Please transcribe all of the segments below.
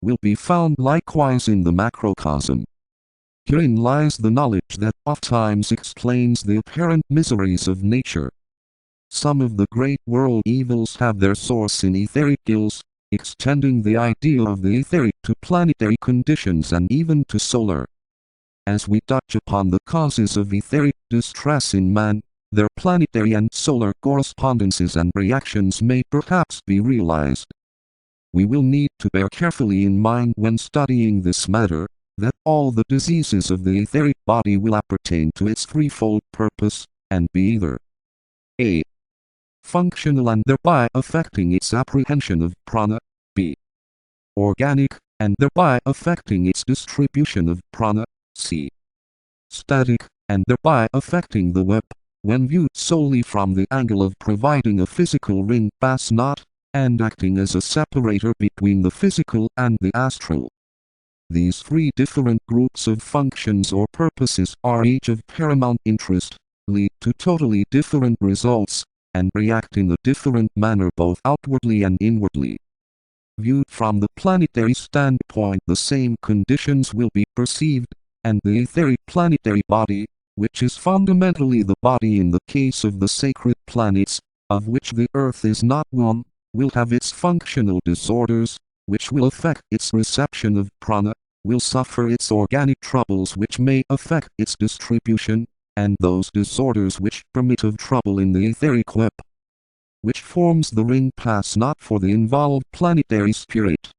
will be found likewise in the macrocosm. Herein lies the knowledge that ofttimes explains the apparent miseries of nature. Some of the great world evils have their source in etheric ills, extending the idea of the etheric to planetary conditions and even to solar. As we touch upon the causes of etheric distress in man, their planetary and solar correspondences and reactions may perhaps be realized. We will need to bear carefully in mind when studying this matter, that all the diseases of the etheric body will appertain to its threefold purpose, and be either a. functional and thereby affecting its apprehension of prana, b. organic, and thereby affecting its distribution of prana, c. static, and thereby affecting the web, when viewed solely from the angle of providing a physical ring pass knot, and acting as a separator between the physical and the astral. These three different groups of functions or purposes are each of paramount interest, lead to totally different results, and react in a different manner both outwardly and inwardly. Viewed from the planetary standpoint, the same conditions will be perceived, and the etheric planetary body, which is fundamentally the body in the case of the sacred planets, of which the Earth is not one, will have its functional disorders, which will affect its reception of prana, will suffer its organic troubles which may affect its distribution, and those disorders which permit of trouble in the etheric web, which forms the ring pass knot for the involved planetary spirit.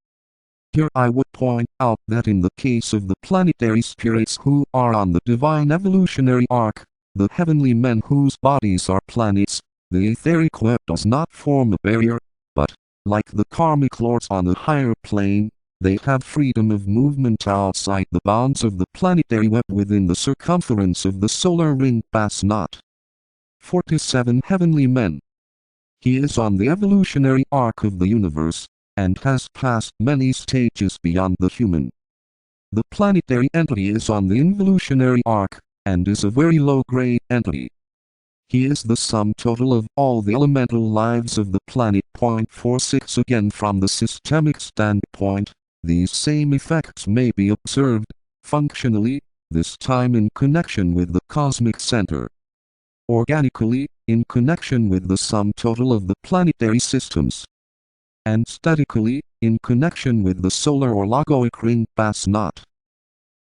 Here I would point out that in the case of the planetary spirits who are on the divine evolutionary arc, the heavenly men whose bodies are planets, the etheric web does not form a barrier, but, like the karmic lords on a higher plane, they have freedom of movement outside the bounds of the planetary web within the circumference of the solar ring pass knot. 47 Heavenly Men. He is on the evolutionary arc of the universe, and has passed many stages beyond the human. The planetary entity is on the involutionary arc, and is a very low-grade entity. He is the sum total of all the elemental lives of the planet. 46 Again, from the systemic standpoint, these same effects may be observed, functionally, this time in connection with the cosmic center. Organically, in connection with the sum total of the planetary systems. And statically, in connection with the solar or logoic ring pass knot.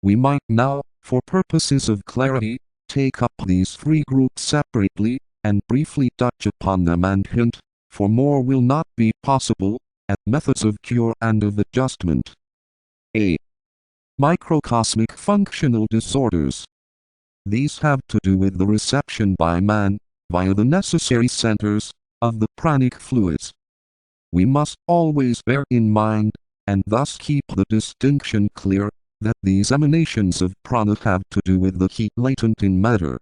We might now, for purposes of clarity, take up these three groups separately, and briefly touch upon them and hint, for more will not be possible, at methods of cure and of adjustment. A. Microcosmic functional disorders. These have to do with the reception by man, via the necessary centers, of the pranic fluids. We must always bear in mind, and thus keep the distinction clear, that these emanations of prana have to do with the heat latent in matter.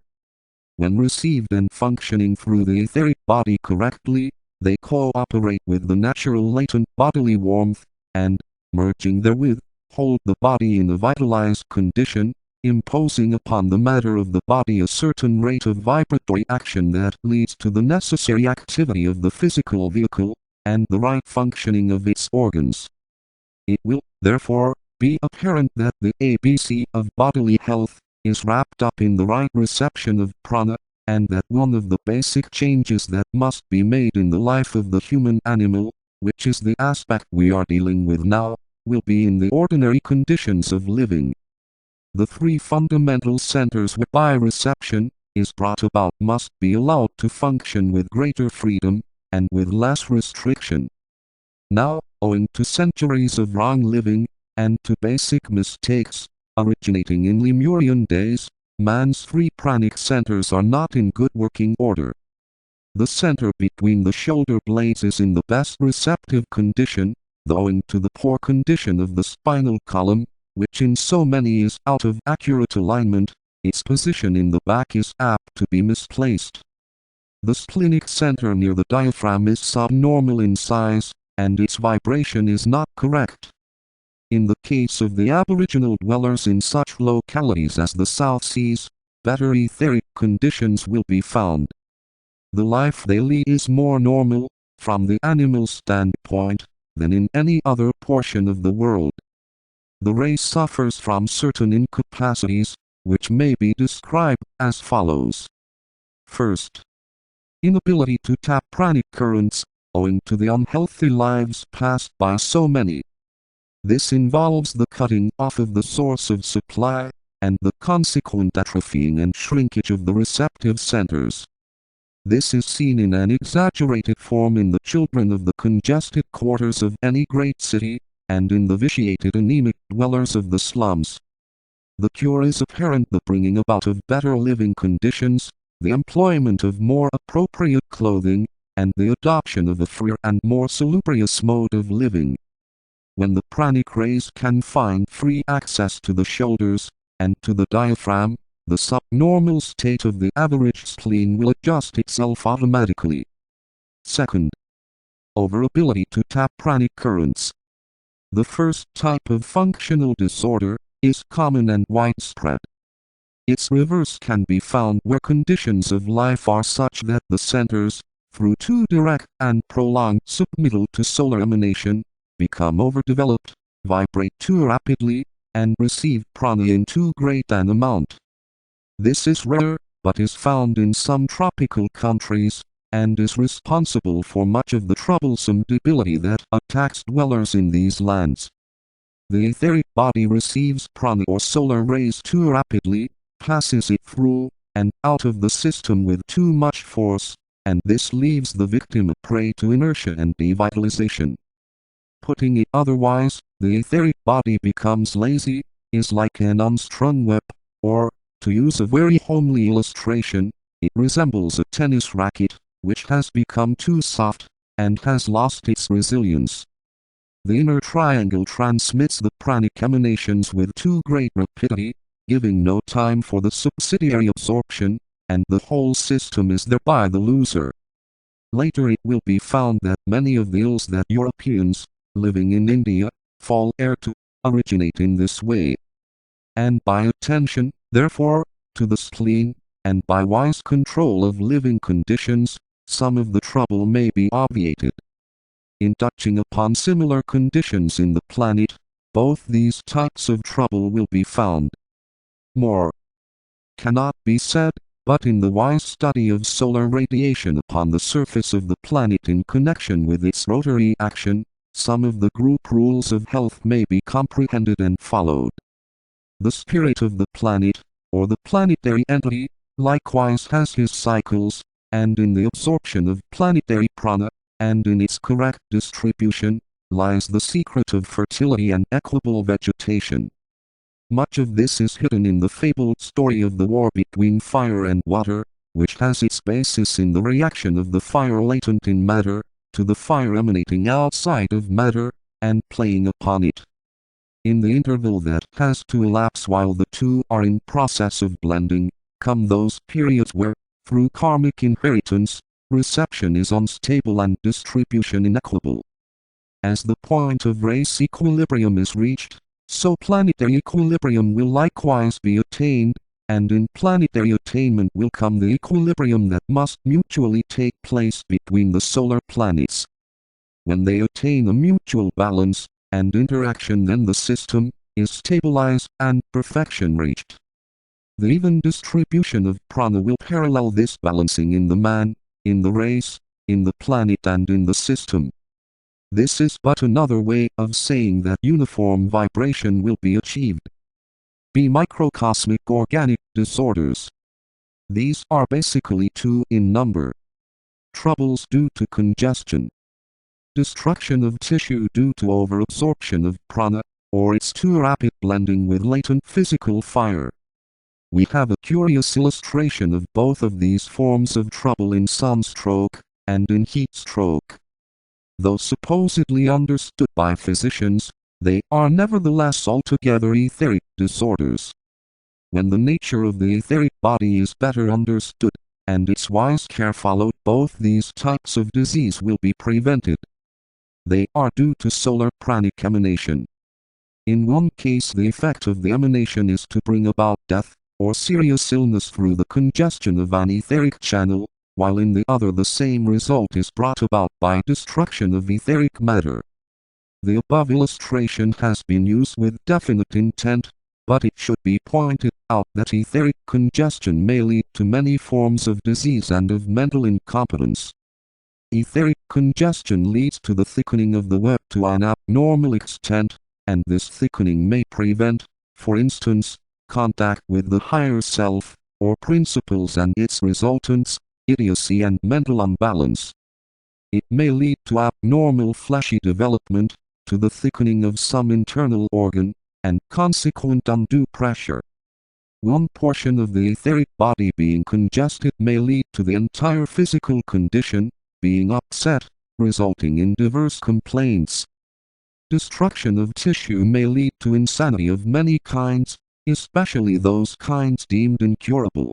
When received and functioning through the etheric body correctly, they cooperate with the natural latent bodily warmth, and, merging therewith, hold the body in a vitalized condition, imposing upon the matter of the body a certain rate of vibratory action that leads to the necessary activity of the physical vehicle, and the right functioning of its organs. It will, therefore, be apparent that the ABC of bodily health is wrapped up in the right reception of prana, and that one of the basic changes that must be made in the life of the human animal, which is the aspect we are dealing with now, will be in the ordinary conditions of living. The three fundamental centers whereby reception is brought about must be allowed to function with greater freedom, and with less restriction. Now, owing to centuries of wrong living, and to basic mistakes, originating in Lemurian days, man's three pranic centers are not in good working order. The center between the shoulder blades is in the best receptive condition, though owing to the poor condition of the spinal column, which in so many is out of accurate alignment, its position in the back is apt to be misplaced. The splenic center near the diaphragm is subnormal in size, and its vibration is not correct. In the case of the aboriginal dwellers in such localities as the South Seas, better etheric conditions will be found. The life they lead is more normal, from the animal standpoint, than in any other portion of the world. the race suffers from certain incapacities, which may be described as follows. First, inability to tap pranic currents, owing to the unhealthy lives passed by so many. This involves the cutting off of the source of supply, and the consequent atrophying and shrinkage of the receptive centers. This is seen in an exaggerated form in the children of the congested quarters of any great city, and in the vitiated anemic dwellers of the slums. The cure is apparent: the bringing about of better living conditions, the employment of more appropriate clothing, and the adoption of a freer and more salubrious mode of living. When the pranic rays can find free access to the shoulders, and to the diaphragm, the subnormal state of the average spleen will adjust itself automatically. Second, overability to tap pranic currents. The first type of functional disorder is common and widespread. Its reverse can be found where conditions of life are such that the centers, through too direct and prolonged submittal to solar emanation, become overdeveloped, vibrate too rapidly, and receive prana in too great an amount. This is rare, but is found in some tropical countries, and is responsible for much of the troublesome debility that attacks dwellers in these lands. The etheric body receives prana or solar rays too rapidly, passes it through, and out of the system with too much force, and this leaves the victim a prey to inertia and devitalization. Putting it otherwise, the etheric body becomes lazy, is like an unstrung whip, or, to use a very homely illustration, it resembles a tennis racket, which has become too soft, and has lost its resilience. The inner triangle transmits the pranic emanations with too great rapidity, giving no time for the subsidiary absorption, and the whole system is thereby the loser. Later it will be found that many of the ills that Europeans, living in India, fall heir to, originate in this way. And by attention, therefore, to the spleen, and by wise control of living conditions, some of the trouble may be obviated. In touching upon similar conditions in the planet, both these types of trouble will be found. More cannot be said, but in the wise study of solar radiation upon the surface of the planet in connection with its rotary action, some of the group rules of health may be comprehended and followed. The spirit of the planet, or the planetary entity, likewise has his cycles, and in the absorption of planetary prana, and in its correct distribution, lies the secret of fertility and equable vegetation. Much of this is hidden in the fabled story of the war between fire and water, which has its basis in the reaction of the fire latent in matter, to the fire emanating outside of matter, and playing upon it. In the interval that has to elapse while the two are in process of blending, come those periods where, through karmic inheritance, reception is unstable and distribution inequable. As the point of race equilibrium is reached, so planetary equilibrium will likewise be attained, and in planetary attainment will come the equilibrium that must mutually take place between the solar planets. When they attain a mutual balance and interaction, then the system is stabilized and perfection reached. The even distribution of prana will parallel this balancing in the man, in the race, in the planet and in the system. This is but another way of saying that uniform vibration will be achieved. B. Microcosmic organic disorders. These are basically two in number. Troubles due to congestion. Destruction of tissue due to overabsorption of prana, or its too rapid blending with latent physical fire. We have a curious illustration of both of these forms of trouble in sunstroke, and in heat stroke. Though supposedly understood by physicians, they are nevertheless altogether etheric disorders. When the nature of the etheric body is better understood, and its wise care followed, both these types of disease will be prevented. They are due to solar pranic emanation. In one case the effect of the emanation is to bring about death, or serious illness through the congestion of an etheric channel, while in the other the same result is brought about by destruction of etheric matter. The above illustration has been used with definite intent, but it should be pointed out that etheric congestion may lead to many forms of disease and of mental incompetence. Etheric congestion leads to the thickening of the web to an abnormal extent, and this thickening may prevent, for instance, contact with the higher self, or principles, and its resultants, idiocy and mental unbalance. It may lead to abnormal fleshy development, to the thickening of some internal organ, and consequent undue pressure. One portion of the etheric body being congested may lead to the entire physical condition being upset, resulting in diverse complaints. Destruction of tissue may lead to insanity of many kinds, especially those kinds deemed incurable.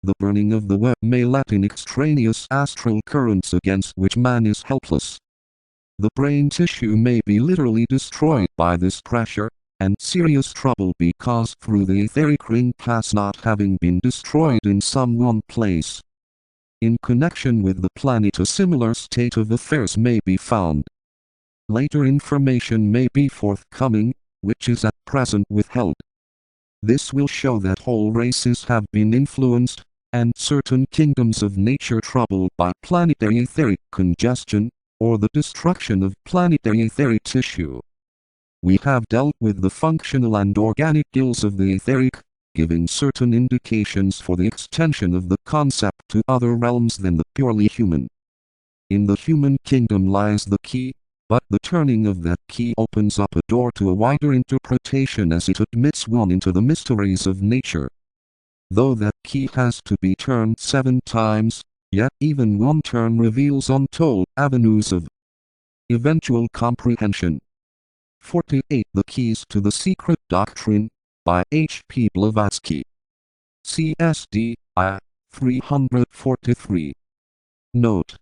The burning of the web may let in extraneous astral currents against which man is helpless. The brain tissue may be literally destroyed by this pressure, and serious trouble be caused through the etheric ring pass not having been destroyed in some one place. In connection with the planet, a similar state of affairs may be found. Later information may be forthcoming, which is at present withheld. This will show that whole races have been influenced, and certain kingdoms of nature troubled by planetary etheric congestion, or the destruction of planetary etheric tissue. We have dealt with the functional and organic ills of the etheric, giving certain indications for the extension of the concept to other realms than the purely human. In the human kingdom lies the key, but the turning of that key opens up a door to a wider interpretation as it admits one into the mysteries of nature. Though that key has to be turned 7 times, yet even one turn reveals untold avenues of eventual comprehension. 48. The Keys to the Secret Doctrine, by H. P. Blavatsky. CSD, I. 343. Note.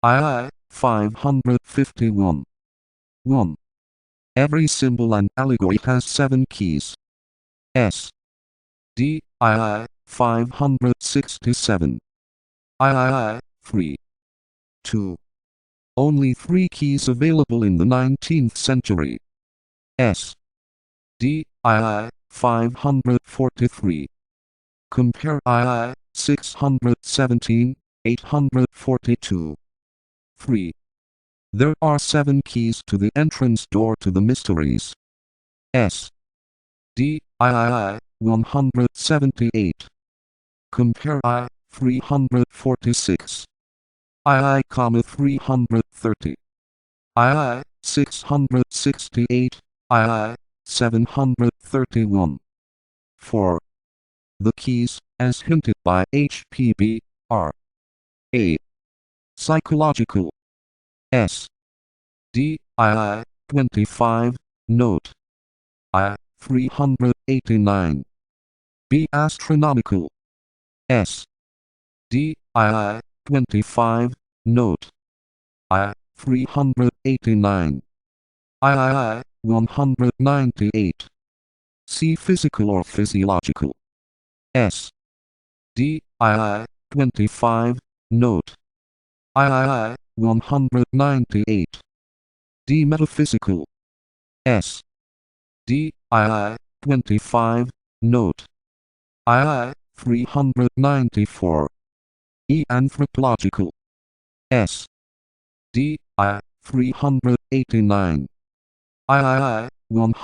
II. 551. 1. Every symbol and allegory has 7 keys. S. D. II. 567. III. 3. 2. Only 3 keys available in the 19th century. S. D. II. 543. Compare II. 617, 842. 3. There are 7 keys to the entrance door to the mysteries. S. D. II. 178. Compare I. 346. II, 330. II, 668. II, 731. 4. The keys, as hinted by H.P.B., are A. Psychological. S. D. II, 25. Note. I. 389. B. Astronomical. S. D. II, 25. Note. I. 389. II, 198. C. Physical or physiological. S. D. II, 25. Note. II, 198. D. Metaphysical. S. D. II, 25. Note. II, 394. E. Anthropological. S. D. I. 389. II, 100.